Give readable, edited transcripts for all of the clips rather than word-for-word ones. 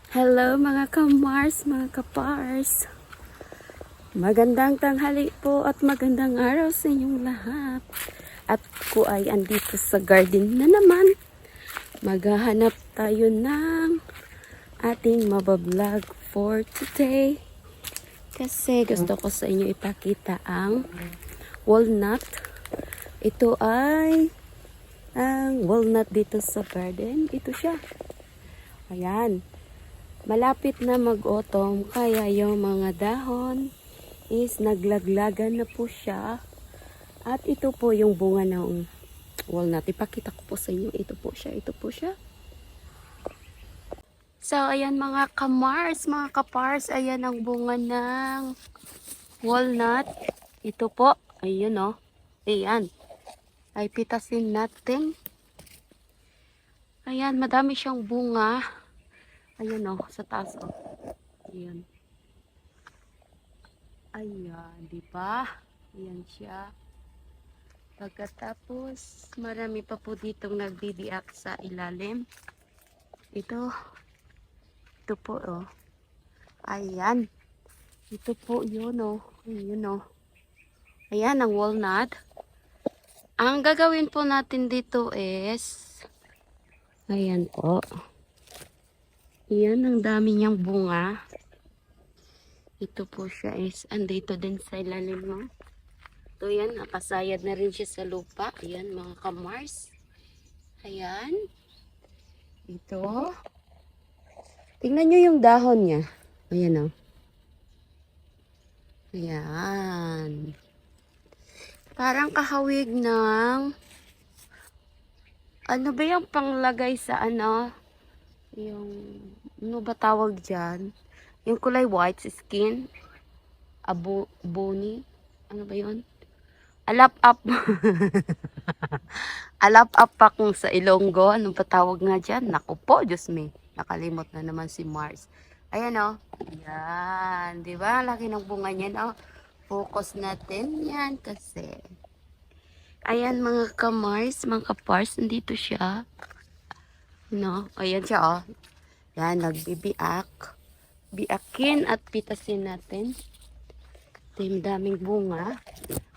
Hello mga kamars, mga kapars. Magandang tanghali po at magandang araw sa inyong lahat. At ko ay andito sa garden na naman. Maghahanap tayo ng ating mabablog for today. Kasi gusto ko sa inyo ipakita ang walnut. Ito ay ang walnut dito sa garden. Ito siya. Ayan. Malapit na mag-autumn, kaya yung mga dahon is naglaglagan na po siya. At ito po yung bunga ng walnut. Ipakita ko po sa inyo. Ito po siya. Ito po siya. So, ayan mga kamars, mga kapars. Ayan ang bunga ng walnut. Ito po. Ayun o. Ayan. Ay pitasin natin. Ayan, madami siyang bunga. Ayan o, sa taas o. Ayan. Ayan, di ba? Ayan siya. Pagkatapos, marami pa po ditong nagbibiak sa ilalim. Ito po oh. Ayan. Ito po yun oh. Ayun oh. Ayan ang walnut. Ang gagawin po natin dito is, ayan po. Ayan, ang dami niyang bunga. Ito po siya is, andito din sa ilalim mo. Ito yan, nakasayad na rin siya sa lupa. Ayan mga kamars. Ayan. Ito. Tingnan nyo yung dahon niya. Ayan o. Ayan. Parang kahawig ng, ano ba yung panglagay sa ano? Yung, ano ba tawag dyan? Yung kulay white skin. Boni. Ano ba yun? Alap-up. Alap-up pa kung sa Ilonggo. Anong patawag nga dyan? Naku po, Diyos me. Nakalimot na naman si Mars. Ayan o. Yan. Diba? Laki ng bunga niyan o. Focus natin yan kasi. Ayan mga ka-Mars, mga ka-Pars. Nandito siya. No? Ayan siya o. Yan. Nagbibiak. Biakin at pitasin natin. Ito yung daming bunga.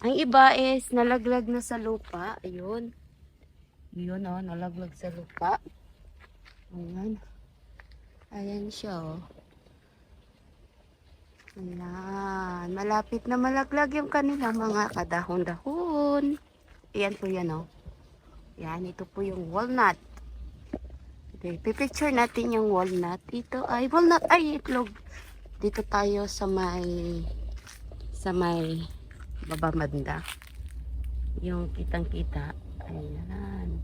Ang iba is nalaglag na sa lupa. Ayun. Yun o. Nalaglag sa lupa. Ayan. Ayan siya o. Ayan. Malapit na malaglag yung kanila mga kadahon-dahon. Ayan po yan o. Ayan. Ito po yung walnut. Okay. Pipicture natin yung walnut. Ito ay walnut. Ay itlog. Dito tayo sa may baba banda. Yung kitang-kita. Ayan.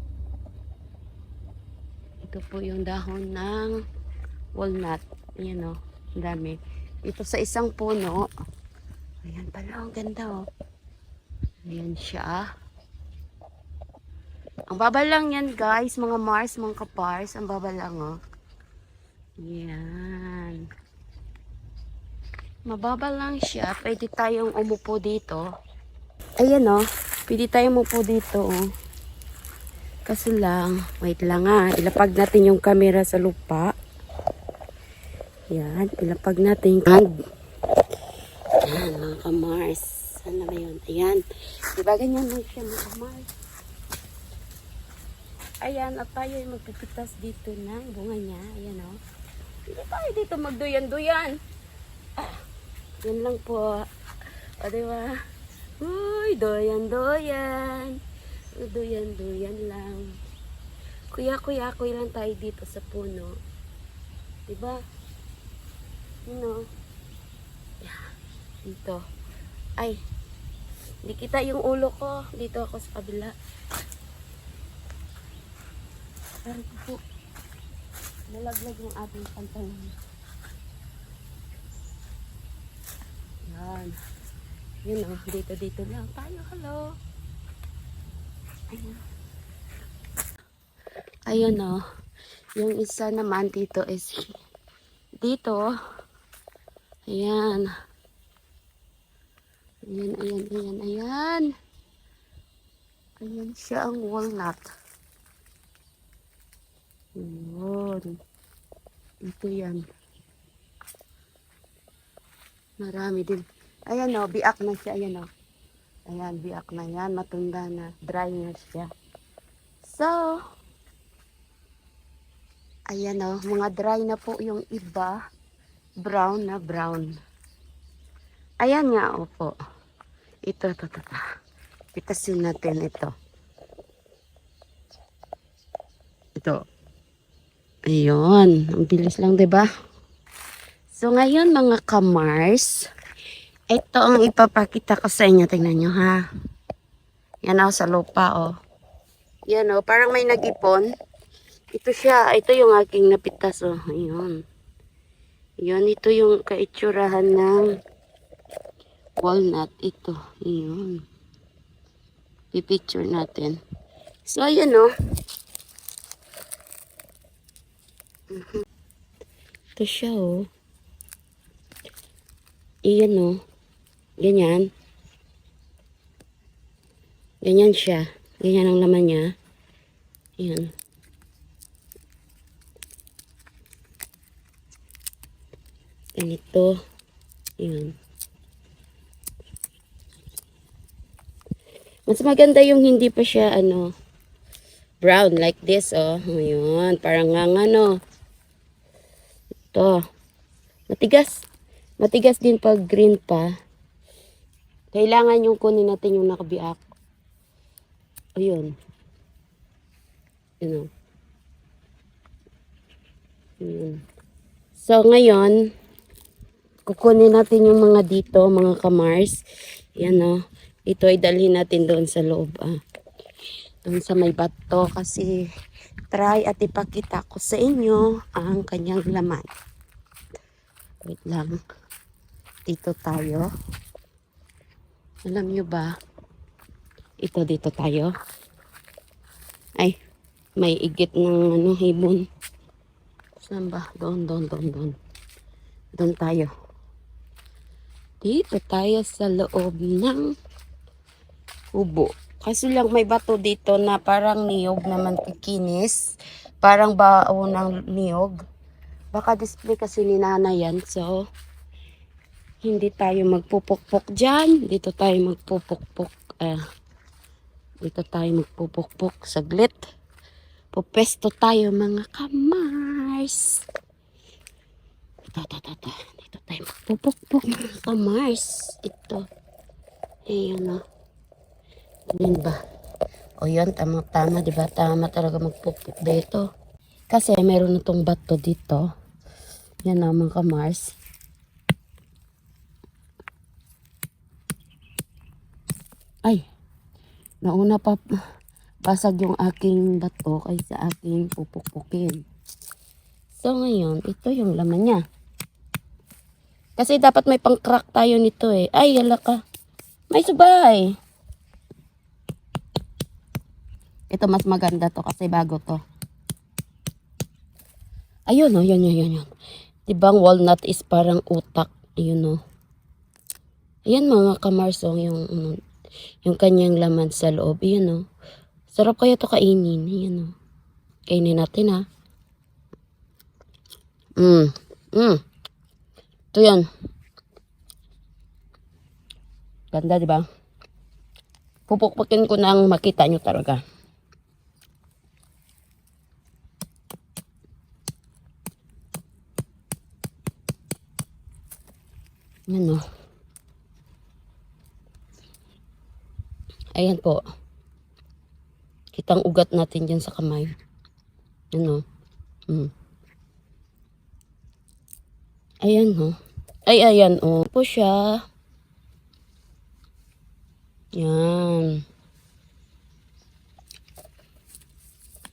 Ito po yung dahon ng walnut. Ayan o. Ang dami. Ito sa isang puno. Ayan pala. Ang ganda o. Ayan siya. Ang baba lang yan guys. Mga Mars, mga kapars. Ang baba lang o. Ayan. Mababa lang siya. Pwede tayong umupo dito. Ayan o. Pwede tayong umupo dito o. Kasi lang. Wait lang ha. Ilapag natin yung camera sa lupa. Yan, ilapag natin. Ayan, mga kamars. Saan na ba yun? Ayan. Diba ganyan lang siya, mga kamars? Ayan, at tayo ay magpipitas dito ng bunga niya. Ayan, o. Hindi tayo dito magduyan-duyan. Yan lang po. O, diba? Uy, doyan-doyan. Doyan-doyan lang. Kuya-kuya-kuya lang tayo dito sa puno. Diba? No. Yeah. Dito. Ay. Hindi kita yung ulo ko. Dito ako sa kabila. Aray ko po. Nalaglag yung ating pantalon. Yan. Yun o. Dito lang tayo. Hello. Ayan. Ayun o. Yung isa naman dito is dito. Ayan. Ayan. Ayan siya ang walnut. Ayan. Ito yan. Marami din. Ayan o, biak na siya. Ayan o. Ayan, biak na yan. Matunda na. Dry na siya. So, ayan o. Mga dry na po yung iba. Brown na brown. Ayan nga o po. Ito. Pitasin natin ito. Ito. Ayun. Ang bilis lang, diba? So, ngayon mga kamars, ito ang ipapakita ko sa inyo. Tingnan nyo, ha? Yan o, sa lupa, o. Yan o, parang may nag-ipon. Ito siya. Ito yung aking napitas, o. Ayun. Yan, ito yung kaitsurahan ng walnut. Ito. Ayun. Pipicture natin. So, ayan, o. Ito siya, o. Iyan o. Ganyan. Ganyan siya. Ganyan ang laman niya. Ayan. Ganito. Ayan. Mas maganda yung hindi pa siya brown like this oh. Ayan. Parang nga ano. Ito. Matigas. Matigas din pag green pa. Kailangan yung kunin natin yung nakabiak. Ayun. Ayun. Ayun. So, ngayon, kukunin natin yung mga dito, mga kamars. Yan o. Ito ay dalhin natin doon sa loob. Doon sa may bato. Kasi, try at ipakita ko sa inyo ang kanyang laman. Wait lang. Dito tayo. Alam nyo ba? Ito dito tayo. Ay, may igit ng hibon. Saan ba? Doon. Doon tayo. Dito tayo sa loob ng kubo. Kasi lang may bato dito na parang niyog naman kikinis. Parang bao ng niyog. Baka display kasi ni nanay yan. So, hindi tayo magpupukpok dyan. Dito tayo magpupukpok. Dito tayo magpupukpok. Saglit. Pupesto tayo mga kamars. Ito. Dito tayo magpupukpok mga kamars. Ito. Ayan o. Ganyan ba? O yan, tama-tama. Diba? Tama talaga magpupuk dito. Kasi meron na itong bato dito. Yan o mga kamars. Ay, nauna pa basag yung aking bato kaysa aking pupukpukin. So ngayon, ito yung laman niya. Kasi dapat may pang-crack tayo nito eh. Ay, yala ka. May subay. Ito mas maganda to kasi bago to. Ayun o, yun. Dibang walnut is parang utak. Ayun o. Ayan mga kamarsong yung kanyang laman sa loob. Ayan o. Sarap kaya to kainin. Ayan o. Kainin natin ha. Ito yan. Ganda diba? Pupukpukin ko nang makita nyo talaga. Yan o. Ayan po. Kitang ugat natin dyan sa kamay. Yan o. Ayan o. Ay, ayan o. Po siya. Yan.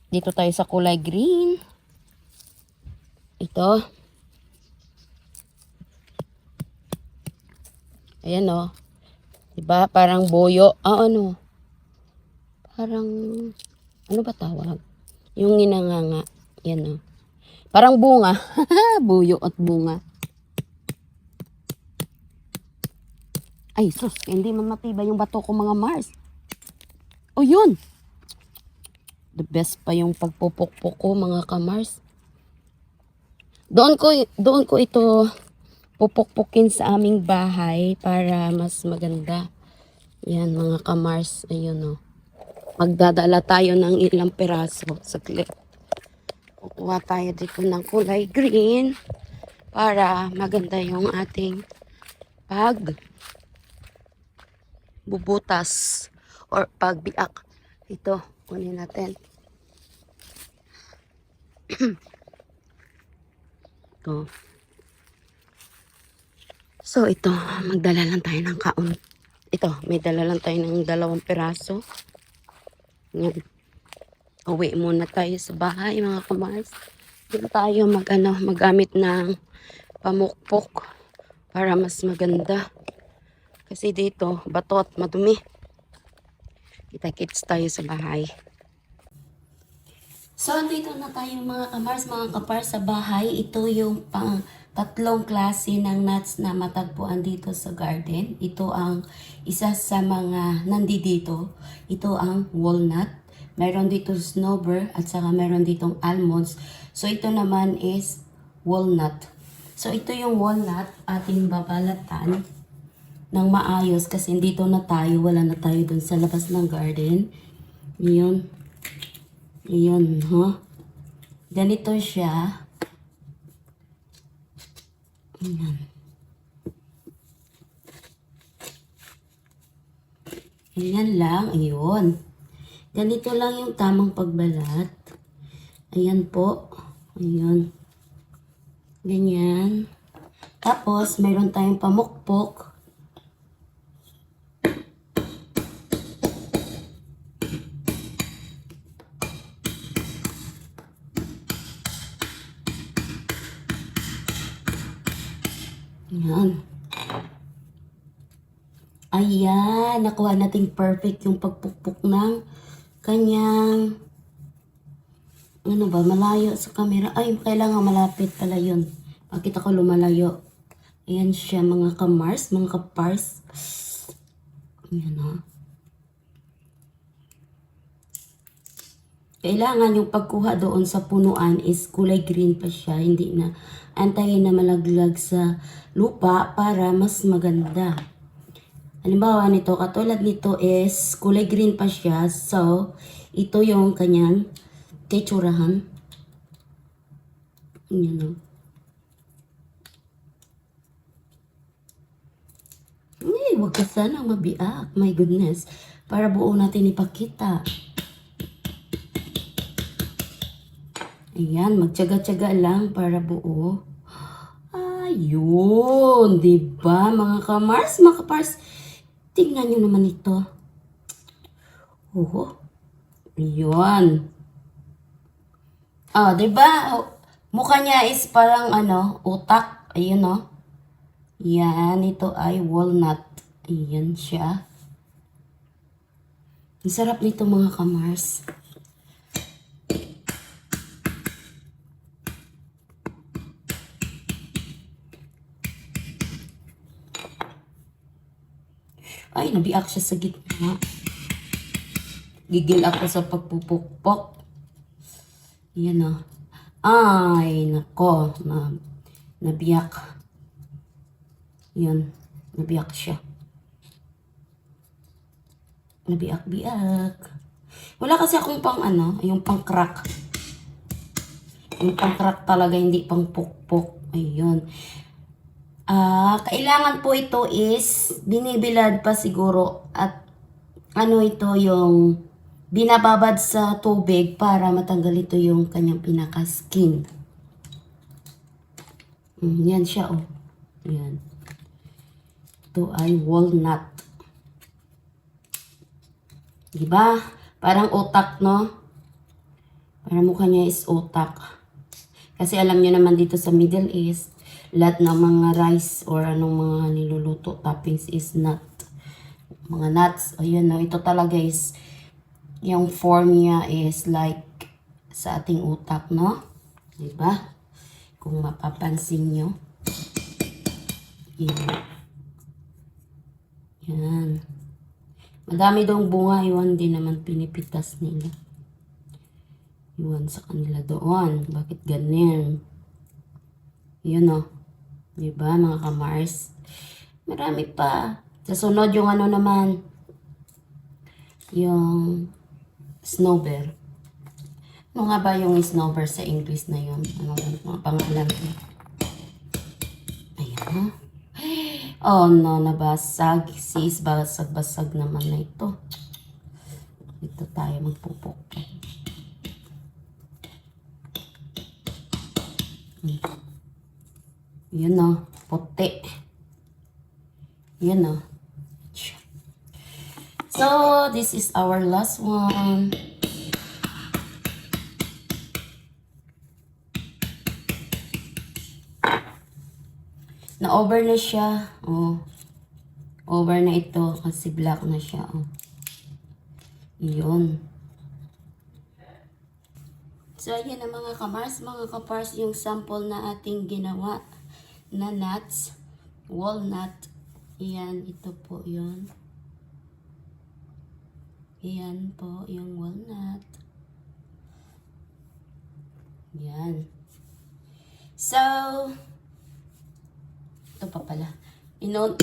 Dito tayo sa kulay green. Ito. Ayan o. Diba? Parang boyo. Ano? Parang, ano ba tawag? Yung ginanganga. Yan o. Parang bunga. Buyo at bunga. Ay, sus. Hindi man matibay yung bato ko mga Mars. O yun. The best pa yung pagpupukpok ko mga kamars. Doon ko ito pupukpukin sa aming bahay para mas maganda. Yan mga kamars, ayun oh. Magdadala tayo ng ilang piraso. Saglit. Kukuha tayo dito ng kulay green para maganda yung ating bubutas or pagbiak. Ito, kunin natin. Ito. So, ito, magdala lang tayo ng kaon. Ito, may dala lang tayo ng 2 piraso. Yan. Uwi muna tayo sa bahay, mga kamars. Doon tayo magamit ng pamukpok para mas maganda. Kasi dito, bato at madumi. Kita-kits tayo sa bahay. So, dito na tayo mga kapars sa bahay. Ito yung tatlong klase ng nuts na matagpuan dito sa garden. Ito ang isa sa mga nandito. Ito ang walnut. Meron dito snowbird at saka meron ditong almonds. So, ito naman is walnut. So, ito yung walnut ating babalatan ng maayos kasi dito na tayo. Wala na tayo dun sa labas ng garden. Yun. Ayan, ha? Ganito siya. Ayan. Ayan lang, ayun. Ganito lang yung tamang pagbalat. Ayan po. Ayan. Ganyan. Tapos, mayroon tayong pamukpok. Ayan. Ayan. Nakuha nating perfect yung pagpukpok ng kanyang ano ba, malayo sa camera. Ay, kailangan malapit pala yun. Pakita ko lumalayo. Ayan siya mga kamars, mga kapars. Ayan ha. Kailangan yung pagkuha doon sa punuan is kulay green pa siya. Hindi na antayin na malaglag sa lupa para mas maganda. Halimbawa nito, katulad nito is kulay green pa siya. So, ito yung kanyang tetsurahan. Ayan o. Ay, wag ka sana mabiak. My goodness. Para buo natin ipakita. Ayan, magtyaga-tyaga lang para buo. Ayun, diba mga kamars, mga kapars? Tingnan nyo naman ito. Oh, ayun. Ah, diba? Mukha niya is parang utak. Ayun oh. Yan, ito ay walnut. Ayan siya. Ang sarap nito mga kamars. Ay, nabiak siya sa gitna. Gigil ako sa pagpupukpok. Yan o. Ay, nako. Nabiyak. Yan. Nabiyak siya. Nabiak-biak. Wala kasi akong yung pang crack. Yung pang crack talaga, hindi pang pukpok. Ayun. Kailangan po ito is binibilad pa siguro at ito yung binababad sa tubig para matanggal ito yung kanyang pinaka-skin. Yan siya oh. Yan. Ito ay walnut. Diba? Parang utak, no? Parang mukha niya is utak. Kasi alam niyo naman dito sa Middle East, lahat ng mga rice or anong mga niluluto toppings is nut. Mga nuts. Ayun, no? Ito talaga is, yung form niya is like sa ating utak, no? Diba? Kung mapapansin nyo. Yan. Yan. Madami daw bunga. Iwan din naman pinipitas nila. Iwan sa kanila doon. Bakit ganyan? Yun o. Diba mga ka-Mars? Marami pa. Sa sunod yung ano naman. Yung snowbird. Ano nga ba yung snowbird sa English na yun? Anong mga pangalan? Ayan. Oh no, nabasag. Sis, basag-basag naman na ito. Ito tayo magpupok. Yun o, puti. Yun o. So, this is our last one. Na-over na siya. Oh. Over na ito kasi black na siya. Oh. Yun. So, ayan na mga ka-Mars, mga ka-Pars, yung sample na ating ginawa na nuts. Walnut. Ayan, ito po yun. Ayan po, yung walnut. Ayan. So, ito pa pala. Inop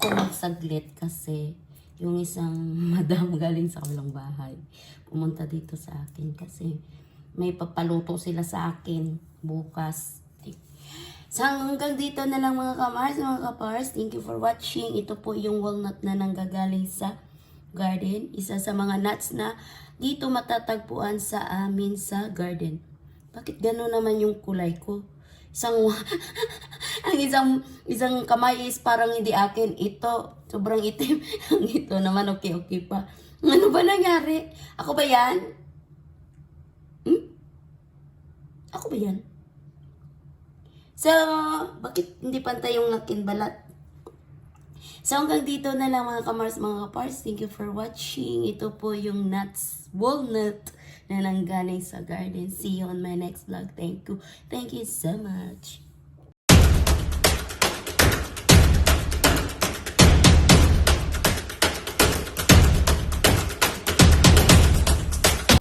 ko ng saglit kasi yung isang madam galing sa kabilang bahay pumunta dito sa akin kasi may papaluto sila sa akin bukas. So hanggang dito na lang mga ka-Mars, mga ka-Pars. Thank you for watching. Ito po yung walnut na nanggagaling sa garden. Isa sa mga nuts na dito matatagpuan sa amin sa garden. Bakit gano'n naman yung kulay ko? Ang isang kamay is parang hindi akin. Ito, sobrang itim. Ang ito naman, okay pa. Ano ba nangyari? Ako ba yan? Ako ba yan? So, bakit hindi pantay yung akin balat? So, hanggang dito na lang mga ka-Mars, mga ka-Pars. Thank you for watching. Ito po yung nuts, walnut na nanggaling sa garden. See you on my next vlog. Thank you. Thank you so much.